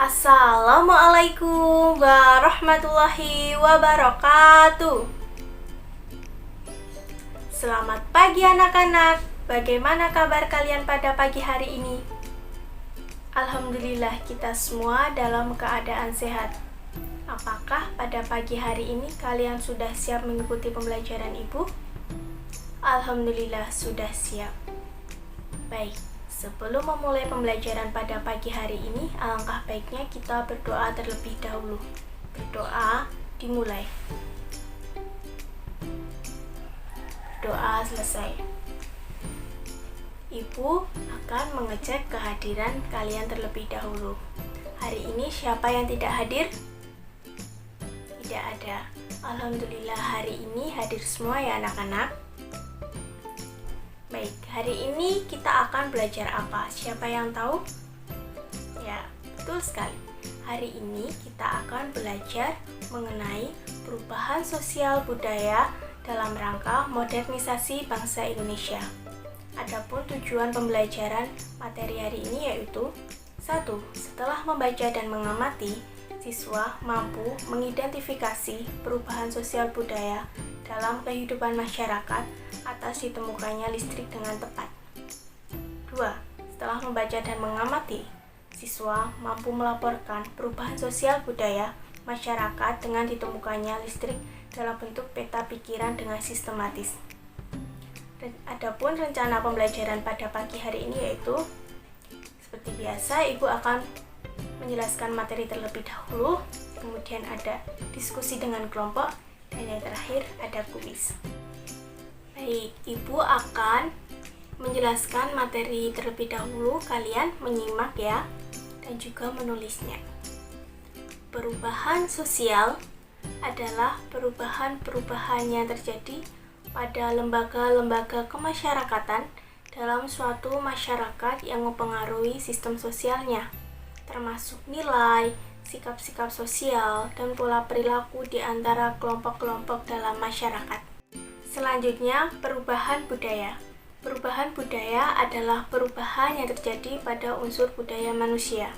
Assalamualaikum warahmatullahi wabarakatuh. Selamat pagi anak-anak. Bagaimana kabar kalian pada pagi hari ini? Alhamdulillah kita semua dalam keadaan sehat. Apakah pada pagi hari ini kalian sudah siap mengikuti pembelajaran Ibu? Alhamdulillah sudah siap. Baik. Sebelum memulai pembelajaran pada pagi hari ini, alangkah baiknya kita berdoa terlebih dahulu. Berdoa dimulai. Doa selesai. Ibu akan mengecek kehadiran kalian terlebih dahulu. Hari ini siapa yang tidak hadir? Tidak ada. Alhamdulillah hari ini hadir semua ya anak-anak. Baik, hari ini kita akan belajar apa? Siapa yang tahu? Ya, betul sekali. Hari ini kita akan belajar mengenai perubahan sosial budaya dalam rangka modernisasi bangsa Indonesia. Adapun tujuan pembelajaran materi hari ini yaitu 1. Setelah membaca dan mengamati, siswa mampu mengidentifikasi perubahan sosial budaya dalam kehidupan masyarakat atas ditemukannya listrik dengan tepat. 2. Setelah membaca dan mengamati, siswa mampu melaporkan perubahan sosial budaya masyarakat dengan ditemukannya listrik dalam bentuk peta pikiran dengan sistematis. Adapun rencana pembelajaran pada pagi hari ini yaitu seperti biasa, Ibu akan menjelaskan materi terlebih dahulu, kemudian ada diskusi dengan kelompok, dan yang terakhir ada kuis. Baik, Ibu akan menjelaskan materi terlebih dahulu, kalian menyimak ya, dan juga menulisnya. Perubahan sosial adalah perubahan-perubahan yang terjadi pada lembaga-lembaga kemasyarakatan dalam suatu masyarakat yang mempengaruhi sistem sosialnya, termasuk nilai, sikap-sikap sosial, dan pola perilaku di antara kelompok-kelompok dalam masyarakat. Selanjutnya, perubahan budaya. Perubahan budaya adalah perubahan yang terjadi pada unsur budaya manusia,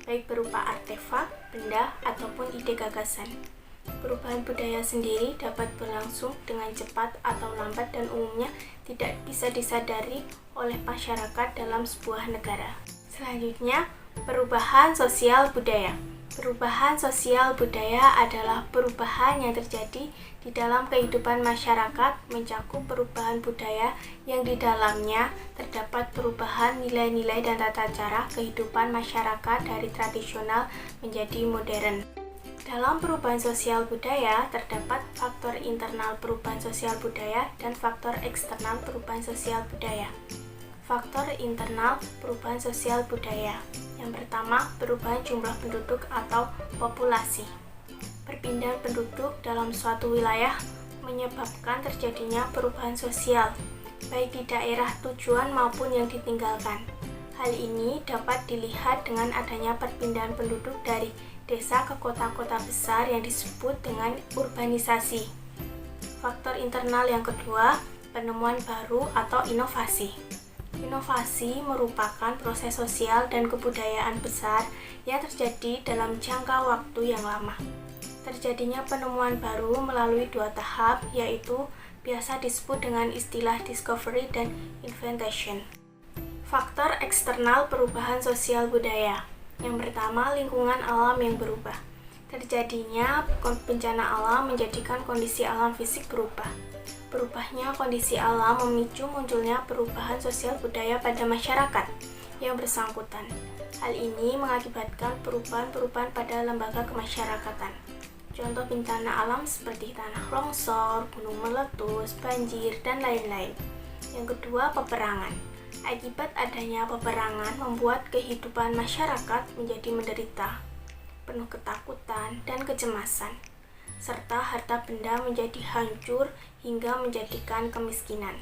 baik berupa artefak, benda, ataupun ide gagasan. Perubahan budaya sendiri dapat berlangsung dengan cepat atau lambat dan umumnya tidak bisa disadari oleh masyarakat dalam sebuah negara. Selanjutnya, perubahan sosial budaya. Perubahan sosial budaya adalah perubahan yang terjadi di dalam kehidupan masyarakat, mencakup perubahan budaya yang di dalamnya terdapat perubahan nilai-nilai dan tata cara kehidupan masyarakat dari tradisional menjadi modern. Dalam perubahan sosial budaya terdapat faktor internal perubahan sosial budaya dan faktor eksternal perubahan sosial budaya. Faktor internal perubahan sosial budaya. Yang pertama, perubahan jumlah penduduk atau populasi. Perpindahan penduduk dalam suatu wilayah menyebabkan terjadinya perubahan sosial, baik di daerah tujuan maupun yang ditinggalkan. Hal ini dapat dilihat dengan adanya perpindahan penduduk dari desa ke kota-kota besar yang disebut dengan urbanisasi. Faktor internal yang kedua, penemuan baru atau inovasi. Inovasi merupakan proses sosial dan kebudayaan besar yang terjadi dalam jangka waktu yang lama. Terjadinya penemuan baru melalui dua tahap, yaitu biasa disebut dengan istilah discovery dan invention. Faktor eksternal perubahan sosial budaya. Yang pertama, lingkungan alam yang berubah. Terjadinya bencana alam menjadikan kondisi alam fisik berubah. Berubahnya kondisi alam memicu munculnya perubahan sosial budaya pada masyarakat yang bersangkutan. Hal ini mengakibatkan perubahan-perubahan pada lembaga kemasyarakatan. Contoh bencana alam seperti tanah longsor, gunung meletus, banjir, dan lain-lain. Yang kedua, peperangan. Akibat adanya peperangan membuat kehidupan masyarakat menjadi menderita, penuh ketakutan dan kecemasan, serta harta benda menjadi hancur hingga menjadikan kemiskinan.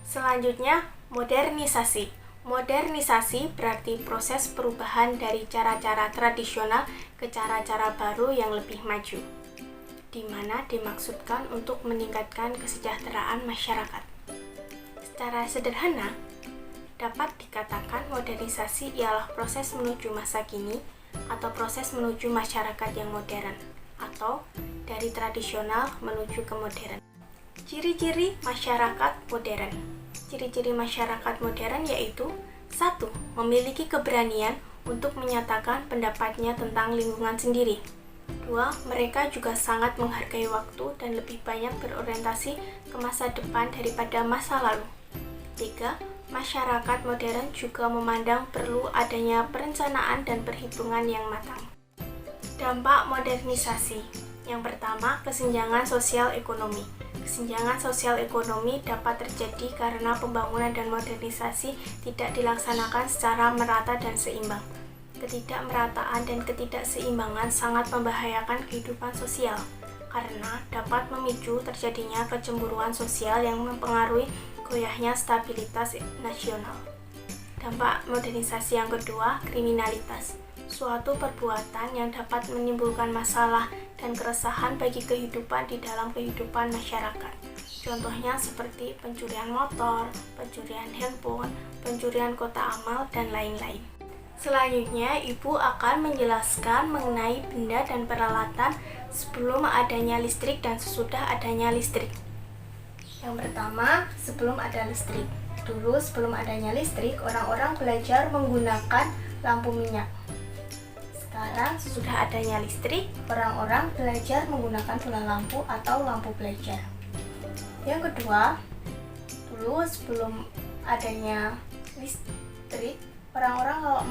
Selanjutnya, modernisasi. Modernisasi berarti proses perubahan dari cara-cara tradisional ke cara-cara baru yang lebih maju, di mana dimaksudkan untuk meningkatkan kesejahteraan masyarakat. Secara sederhana, dapat dikatakan modernisasi ialah proses menuju masa kini atau proses menuju masyarakat yang modern, atau dari tradisional menuju ke modern. Ciri-ciri masyarakat modern. Ciri-ciri masyarakat modern yaitu 1. Memiliki keberanian untuk menyatakan pendapatnya tentang lingkungan sendiri. 2. Mereka juga sangat menghargai waktu dan lebih banyak berorientasi ke masa depan daripada masa lalu. 3. Masyarakat modern juga memandang perlu adanya perencanaan dan perhitungan yang matang. Dampak modernisasi. Yang pertama, kesenjangan sosial ekonomi. Kesenjangan sosial ekonomi dapat terjadi karena pembangunan dan modernisasi tidak dilaksanakan secara merata dan seimbang. Ketidakmerataan dan ketidakseimbangan sangat membahayakan kehidupan sosial karena dapat memicu terjadinya kecemburuan sosial yang mempengaruhi goyahnya stabilitas nasional. Dampak modernisasi yang kedua, kriminalitas. Suatu perbuatan yang dapat menimbulkan masalah dan keresahan bagi kehidupan di dalam kehidupan masyarakat. Contohnya seperti pencurian motor, pencurian handphone, pencurian kotak amal, dan lain-lain. Selanjutnya, Ibu akan menjelaskan mengenai benda dan peralatan sebelum adanya listrik dan sesudah adanya listrik. Yang pertama, sebelum ada listrik. Dulu sebelum adanya listrik, orang-orang belajar menggunakan lampu minyak. Sekarang sesudah adanya listrik, orang-orang belajar menggunakan bola lampu atau lampu belajar. Yang kedua, dulu sebelum adanya listrik, orang-orang kalau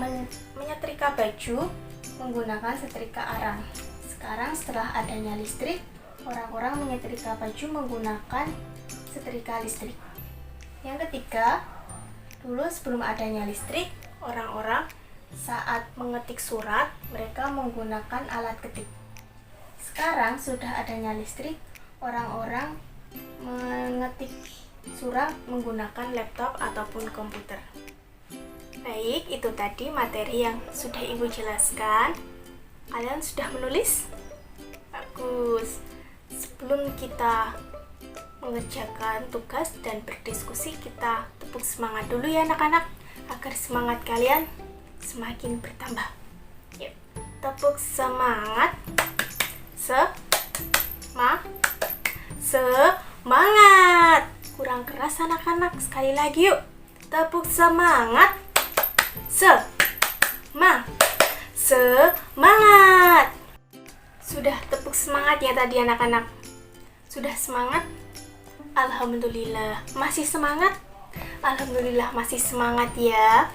menyetrika baju menggunakan setrika arang. Sekarang setelah adanya listrik, orang-orang menyetrika baju menggunakan setrika listrik. Yang ketiga, dulu sebelum adanya listrik, orang-orang saat mengetik surat, mereka menggunakan alat ketik. Sekarang sudah adanya listrik, orang-orang mengetik surat menggunakan laptop ataupun komputer. Baik, itu tadi materi yang sudah Ibu jelaskan. Kalian sudah menulis? Bagus. Sebelum kita mengerjakan tugas dan berdiskusi, kita tepuk semangat dulu ya anak-anak, agar semangat kalian semakin bertambah. Yuk, tepuk semangat. Semangat. Kurang keras anak-anak, sekali lagi yuk. Tepuk semangat. Semangat. Sudah tepuk semangat ya tadi anak-anak? Sudah semangat? Alhamdulillah. Masih semangat? Alhamdulillah masih semangat ya.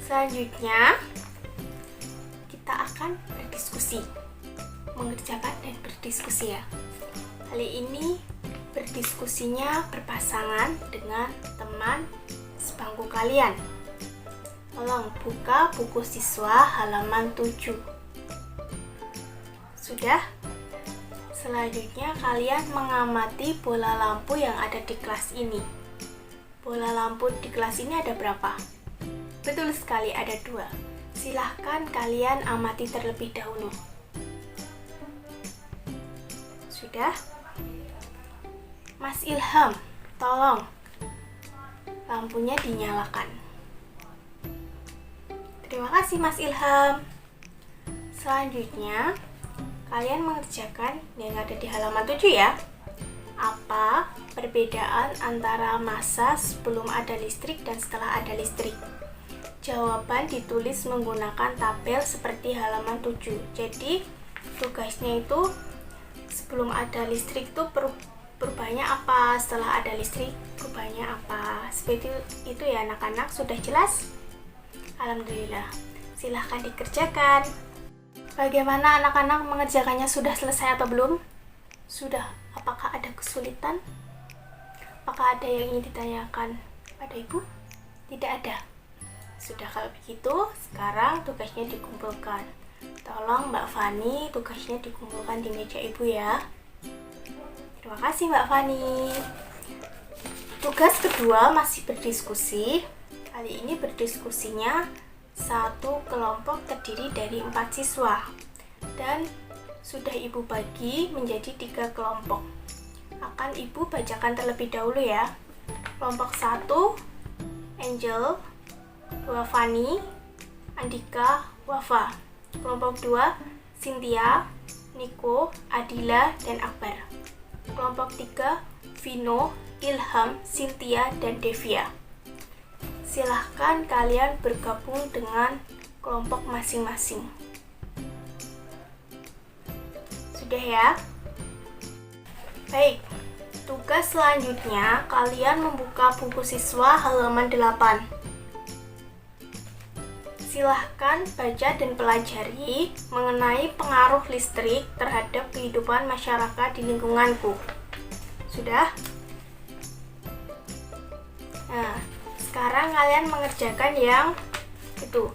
Selanjutnya kita akan berdiskusi, mengerjakan dan berdiskusi ya. Kali ini berdiskusinya berpasangan dengan teman sebangku kalian. Tolong buka buku siswa halaman 7. Sudah? Selanjutnya kalian mengamati bola lampu yang ada di kelas ini. Bola lampu di kelas ini ada berapa? Betul sekali, ada 2. Silahkan kalian amati terlebih dahulu. Sudah? Mas Ilham, tolong lampunya dinyalakan. Terima kasih Mas Ilham. Selanjutnya, kalian mengerjakan yang ada di halaman 7 ya. Apa perbedaan antara masa sebelum ada listrik dan setelah ada listrik? Jawaban ditulis menggunakan tabel seperti halaman 7. Jadi, tugasnya itu sebelum ada listrik itu perubahannya apa, setelah ada listrik perubahannya apa. Seperti itu ya anak-anak, sudah jelas? Alhamdulillah. Silahkan dikerjakan. Bagaimana anak-anak mengerjakannya, sudah selesai atau belum? Sudah. Apakah ada kesulitan? Apakah ada yang ingin ditanyakan pada Ibu? Tidak ada. Sudah, kalau begitu, sekarang tugasnya dikumpulkan. Tolong Mbak Fani, tugasnya dikumpulkan di meja Ibu ya. Terima kasih Mbak Fani. Tugas kedua masih berdiskusi. Kali ini berdiskusinya satu kelompok terdiri dari 4 siswa. Dan sudah Ibu bagi menjadi 3 kelompok. Akan Ibu bacakan terlebih dahulu ya. Kelompok 1, Angel. 2, Fani. Andika, Wafa. Kelompok 2, Cynthia, Niko, Adila, dan Akbar. Kelompok 3, Vino, Ilham, Cynthia, dan Devia. Silahkan kalian bergabung dengan kelompok masing-masing. Sudah ya? Baik, tugas selanjutnya kalian membuka buku siswa halaman 8. Silahkan baca dan pelajari mengenai pengaruh listrik terhadap kehidupan masyarakat di lingkunganku. Sudah? Nah, sekarang kalian mengerjakan yang itu,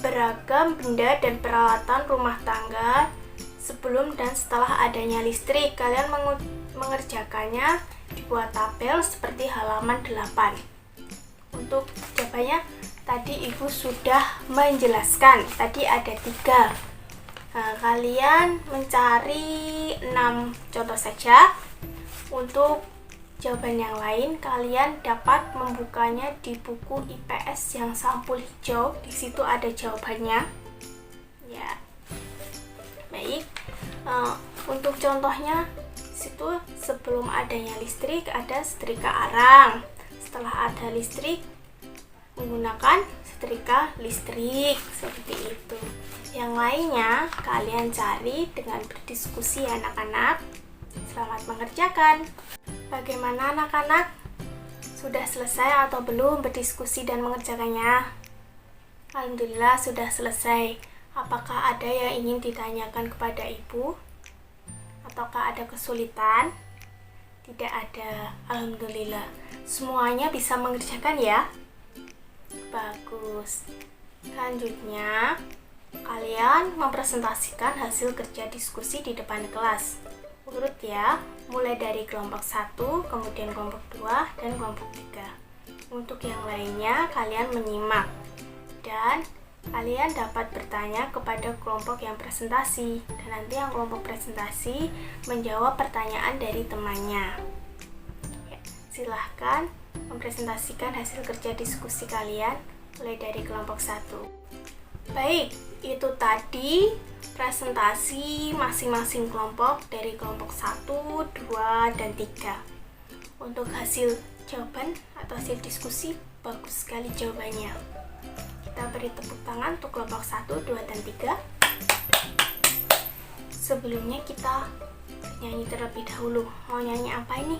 beragam benda dan peralatan rumah tangga sebelum dan setelah adanya listrik. Kalian mengerjakannya di buah tabel seperti halaman 8. Untuk jawabannya tadi Ibu sudah menjelaskan, tadi ada 3. Nah, kalian mencari 6 contoh saja. Untuk jawaban yang lain kalian dapat membukanya di buku IPS yang sampul hijau. Di situ ada jawabannya. Ya. Baik. Untuk contohnya situ sebelum adanya listrik ada setrika arang. Setelah ada listrik menggunakan setrika listrik, seperti itu. Yang lainnya kalian cari dengan berdiskusi anak-anak. Selamat mengerjakan. Bagaimana anak-anak? Sudah selesai atau belum berdiskusi dan mengerjakannya? Alhamdulillah sudah selesai. Apakah ada yang ingin ditanyakan kepada Ibu? Ataukah ada kesulitan? Tidak ada. Alhamdulillah. Semuanya bisa mengerjakan ya? Bagus. Selanjutnya, kalian mempresentasikan hasil kerja diskusi di depan kelas. Urut ya, mulai dari kelompok 1, kemudian kelompok 2, dan kelompok 3. Untuk yang lainnya, kalian menyimak. Dan kalian dapat bertanya kepada kelompok yang presentasi. Dan nanti yang kelompok presentasi menjawab pertanyaan dari temannya. Ya, silahkan mempresentasikan hasil kerja diskusi kalian mulai dari kelompok 1. Baik, itu tadi presentasi masing-masing kelompok dari kelompok 1, 2, dan 3. Untuk hasil jawaban atau hasil diskusi, bagus sekali jawabannya. Kita beri tepuk tangan untuk kelompok 1, 2, dan 3. Sebelumnya kita nyanyi terlebih dahulu. Mau nyanyi apa ini?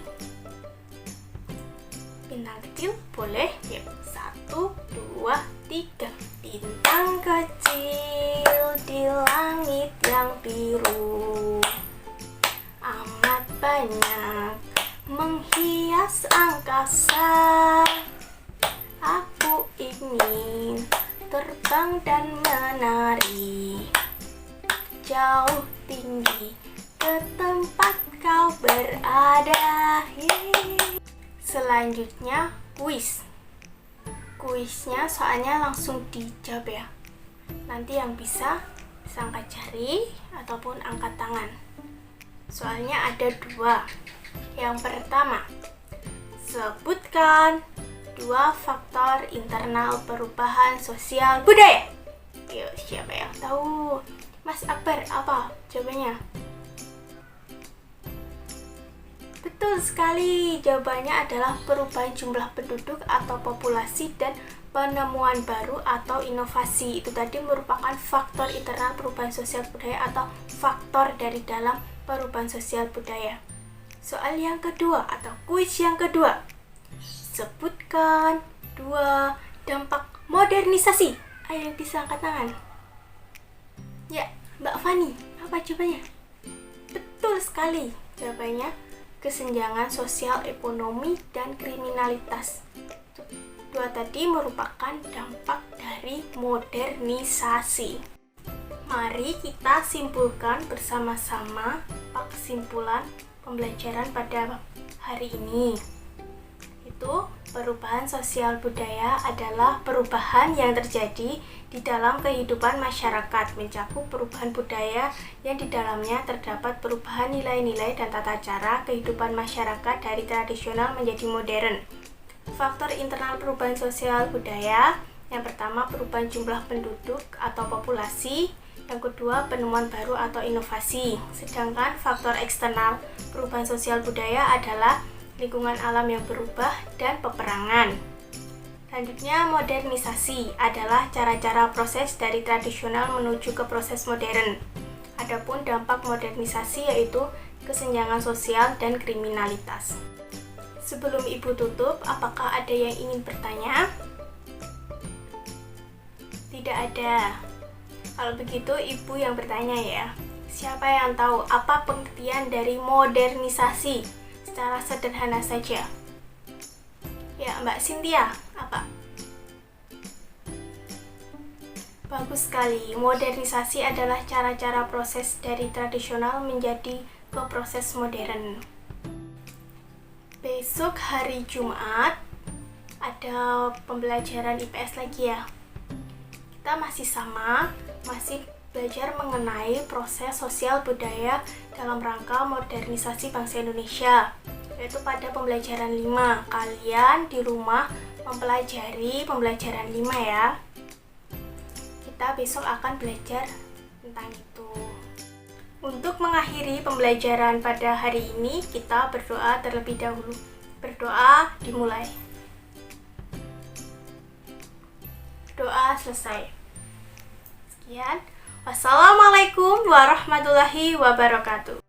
Bintang kecil boleh? Yuk, 1, 2, 3. Bintang kecil di langit yang biru, amat banyak menghias angkasa. Aku ingin terbang dan menari jauh tinggi ke tempat kau berada. Selanjutnya kuis. Kuisnya soalnya langsung dijawab ya. Nanti yang bisa angkat jari ataupun angkat tangan. Soalnya ada 2. Yang pertama, sebutkan 2 faktor internal perubahan sosial budaya. Yuk, siapa yang tahu? Mas Akbar, apa jawabannya? Betul sekali, jawabannya adalah perubahan jumlah penduduk atau populasi dan penemuan baru atau inovasi. Itu tadi merupakan faktor internal perubahan sosial budaya atau faktor dari dalam perubahan sosial budaya. Soal yang kedua atau kuis yang kedua, sebutkan 2 dampak modernisasi. Ayo yang bisa angkat tangan. Ya, Mbak Fani, apa jawabannya? Betul sekali, jawabannya kesenjangan sosial, ekonomi, dan kriminalitas. 2 tadi merupakan dampak dari modernisasi. Mari kita simpulkan bersama-sama kesimpulan pembelajaran pada hari ini. Itu perubahan sosial budaya adalah perubahan yang terjadi di dalam kehidupan masyarakat, mencakup perubahan budaya yang di dalamnya terdapat perubahan nilai-nilai dan tata cara kehidupan masyarakat dari tradisional menjadi modern. Faktor internal perubahan sosial budaya Yang pertama, perubahan jumlah penduduk atau populasi. Yang kedua, penemuan baru atau inovasi. Sedangkan faktor eksternal perubahan sosial budaya adalah lingkungan alam yang berubah dan peperangan. Selanjutnya, modernisasi adalah cara-cara proses dari tradisional menuju ke proses modern. Adapun dampak modernisasi yaitu kesenjangan sosial dan kriminalitas. Sebelum Ibu tutup, apakah ada yang ingin bertanya? Tidak ada. Kalau begitu, Ibu yang bertanya ya. Siapa yang tahu apa pengertian dari modernisasi? Secara sederhana saja. Ya, Mbak Cynthia, apa? Bagus sekali. Modernisasi adalah cara-cara proses dari tradisional menjadi ke proses modern. Besok hari Jumat ada pembelajaran IPS lagi ya. Kita masih sama, masih belajar mengenai proses sosial budaya dalam rangka modernisasi bangsa Indonesia, yaitu pada pembelajaran 5. Kalian di rumah mempelajari pembelajaran 5 ya. Kita besok akan belajar tentang itu. Untuk mengakhiri pembelajaran pada hari ini, kita berdoa terlebih dahulu. Berdoa dimulai. Doa selesai. Sekian. Wassalamualaikum warahmatullahi wabarakatuh.